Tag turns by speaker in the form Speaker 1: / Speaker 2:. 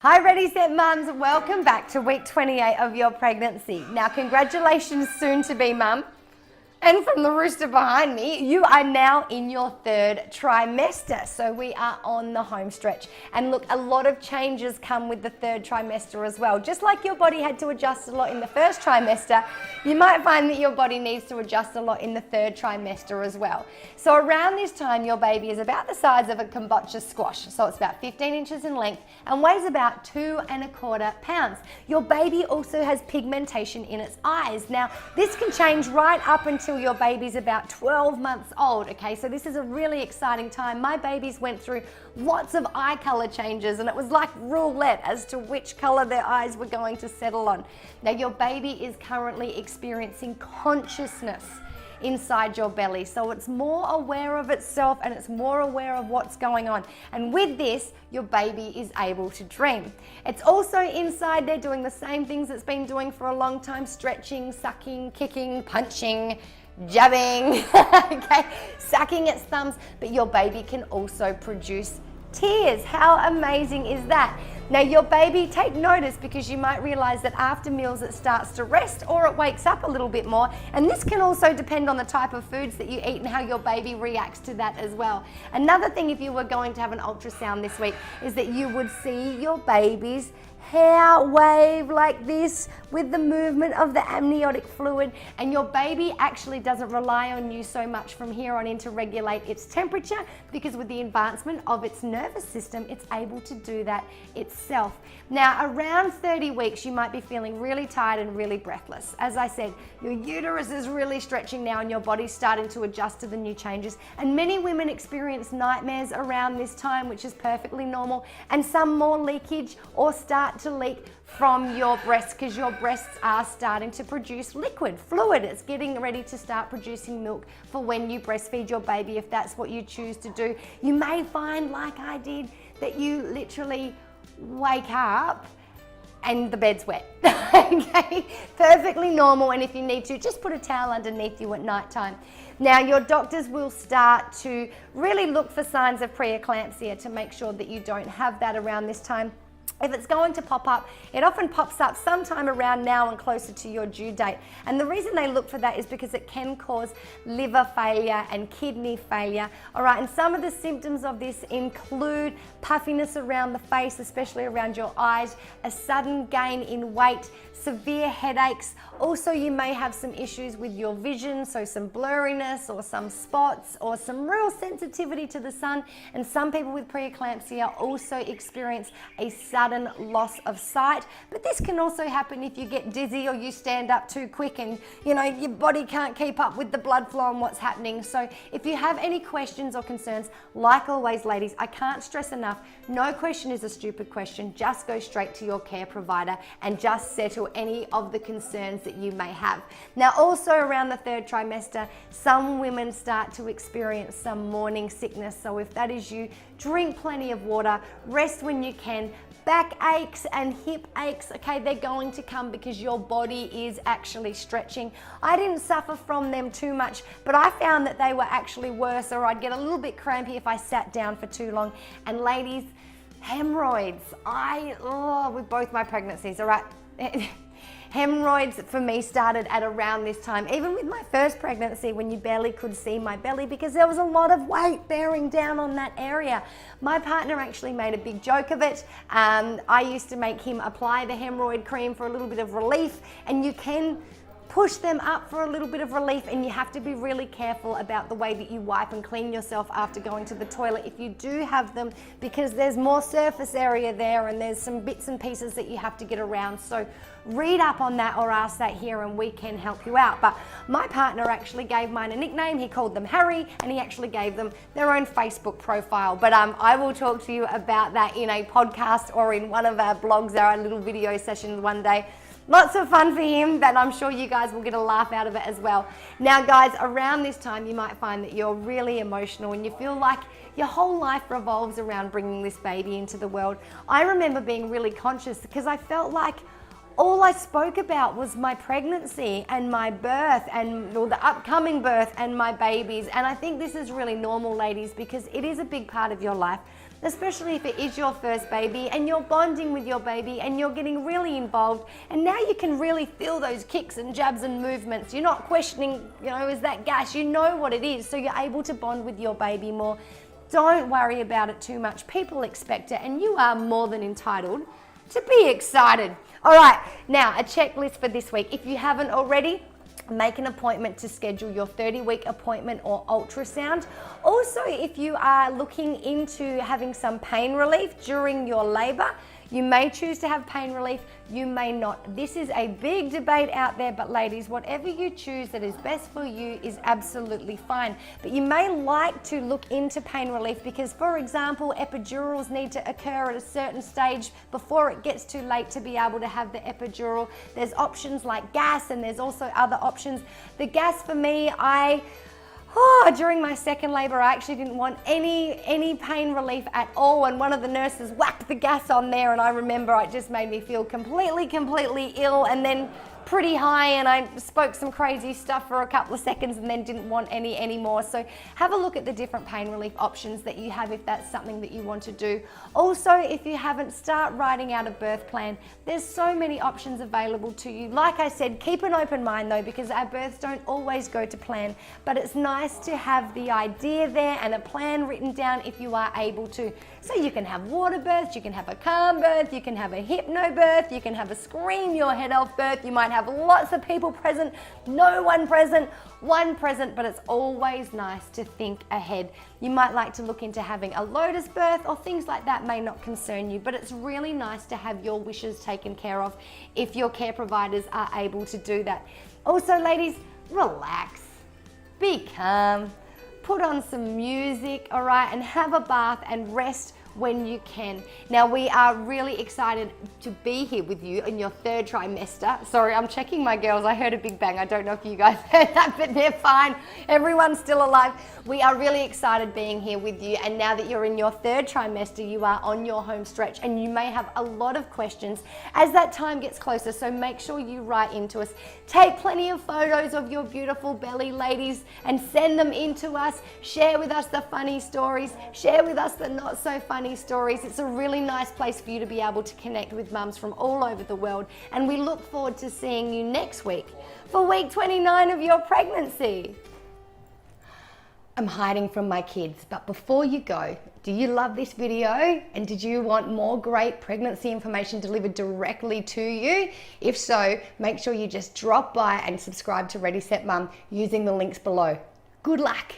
Speaker 1: Hi Ready Set Mums, welcome back to week 28 of your pregnancy. Now congratulations soon to be mum. And from the rooster behind me, you are now in your third trimester. So we are on the home stretch. And look, a lot of changes come with the third trimester as well. Just like your body had to adjust a lot in the first trimester, you might find that your body needs to adjust a lot in the third trimester as well. So around this time, your baby is about the size of a kombucha squash. So it's about 15 inches in length and weighs about 2¼ pounds. Your baby also has pigmentation in its eyes. Now, this can change right up until your baby's about 12 months old, okay? So this is a really exciting time. My babies went through lots of eye color changes and it was like roulette as to which color their eyes were going to settle on. Now your baby is currently experiencing consciousness inside your belly, so it's more aware of itself and it's more aware of what's going on, and with this your baby is able to dream. It's also inside there doing the same things it's been doing for a long time: stretching, sucking, kicking, punching, jabbing, okay, sucking its thumbs, but your baby can also produce tears. How amazing is that? Now your baby, take notice, because you might realize that after meals it starts to rest or it wakes up a little bit more, and this can also depend on the type of foods that you eat and how your baby reacts to that as well. Another thing, if you were going to have an ultrasound this week, is that you would see your baby's hair wave like this with the movement of the amniotic fluid, and your baby actually doesn't rely on you so much from here on in to regulate its temperature, because with the advancement of its nervous system it's able to do that itself. Now around 30 weeks you might be feeling really tired and really breathless. As I said, your uterus is really stretching now and your body's starting to adjust to the new changes, and many women experience nightmares around this time, which is perfectly normal, and some more leakage or start to leak from your breasts, because your breasts are starting to produce liquid fluid. It's getting ready to start producing milk for when you breastfeed your baby, if that's what you choose to do. You may find, like I did, that you literally wake up and the bed's wet. Okay, perfectly normal, and if you need to, just put a towel underneath you at night time. Now your doctors will start to really look for signs of preeclampsia to make sure that you don't have that around this time. If it's going to pop up, it often pops up sometime around now and closer to your due date. And the reason they look for that is because it can cause liver failure and kidney failure. All right, and some of the symptoms of this include puffiness around the face, especially around your eyes, a sudden gain in weight, severe headaches. Also, you may have some issues with your vision, so some blurriness or some spots or some real sensitivity to the sun. And some people with preeclampsia also experience a sudden loss of sight. But this can also happen if you get dizzy or you stand up too quick and your body can't keep up with the blood flow and what's happening. So if you have any questions or concerns, like always ladies, I can't stress enough, no question is a stupid question. Just go straight to your care provider and just settle any of the concerns that you may have. Now also around the third trimester, some women start to experience some morning sickness. So if that is you, drink plenty of water, rest when you can. Back aches and hip aches, okay, they're going to come because your body is actually stretching. I didn't suffer from them too much, but I found that they were actually worse, or I'd get a little bit crampy if I sat down for too long. And ladies, hemorrhoids, with both my pregnancies, all right? Hemorrhoids for me started at around this time, even with my first pregnancy, when you barely could see my belly because there was a lot of weight bearing down on that area. My partner actually made a big joke of it. I used to make him apply the hemorrhoid cream for a little bit of relief, and you can push them up for a little bit of relief, and you have to be really careful about the way that you wipe and clean yourself after going to the toilet if you do have them, because there's more surface area there and there's some bits and pieces that you have to get around. So read up on that or ask that here and we can help you out. But my partner actually gave mine a nickname. He called them Harry, and he actually gave them their own Facebook profile. But I will talk to you about that in a podcast or in one of our blogs, our little video sessions one day. Lots of fun for him, but I'm sure you guys will get a laugh out of it as well. Now guys, around this time you might find that you're really emotional and you feel like your whole life revolves around bringing this baby into the world. I remember being really conscious because I felt like all I spoke about was my pregnancy and my birth and the upcoming birth and my babies. And I think this is really normal, ladies, because it is a big part of your life. especially if it is your first baby and you're bonding with your baby and you're getting really involved, and now you can really feel those kicks and jabs and movements. You're not questioning, is that gas? You know what it is, so you're able to bond with your baby more. Don't worry about it too much. People expect it, and you are more than entitled to be excited. All right, now a checklist for this week. If you haven't already, make an appointment to schedule your 30-week appointment or ultrasound. Also, if you are looking into having some pain relief during your labor, you may choose to have pain relief, you may not. This is a big debate out there, but ladies, whatever you choose that is best for you is absolutely fine. But you may like to look into pain relief because, for example, epidurals need to occur at a certain stage before it gets too late to be able to have the epidural. There's options like gas, and there's also other options. The gas for me, during my second labor, I actually didn't want any pain relief at all, and one of the nurses whacked the gas on there, and I remember it just made me feel completely ill, and then pretty high, and I spoke some crazy stuff for a couple of seconds and then didn't want any anymore. So have a look at the different pain relief options that you have if that's something that you want to do. Also, if you haven't, start writing out a birth plan. There's so many options available to you. Like I said, keep an open mind though, because our births don't always go to plan, but it's nice to have the idea there and a plan written down if you are able to. So you can have water births, you can have a calm birth, you can have a hypno birth, you can have a scream your head off birth, you might have lots of people present, no one present, one present, but it's always nice to think ahead. You might like to look into having a lotus birth, or things like that may not concern you, but it's really nice to have your wishes taken care of if your care providers are able to do that. Also, ladies, relax, be calm, put on some music, all right, and have a bath and rest when you can. Now, we are really excited to be here with you in your third trimester. Sorry, I'm checking my girls. I heard a big bang. I don't know if you guys heard that, but they're fine. Everyone's still alive. We are really excited being here with you. And now that you're in your third trimester, you are on your home stretch, and you may have a lot of questions as that time gets closer. So make sure you write into us. Take plenty of photos of your beautiful belly, ladies, and send them in to us. Share with us the funny stories. Share with us the not so funny stories. It's a really nice place for you to be able to connect with mums from all over the world, and we look forward to seeing you next week for week 29 of your pregnancy. I'm hiding from my kids, but before you go, do you love this video, and did you want more great pregnancy information delivered directly to you? If so, make sure you just drop by and subscribe to Ready Set Mum using the links below. Good luck.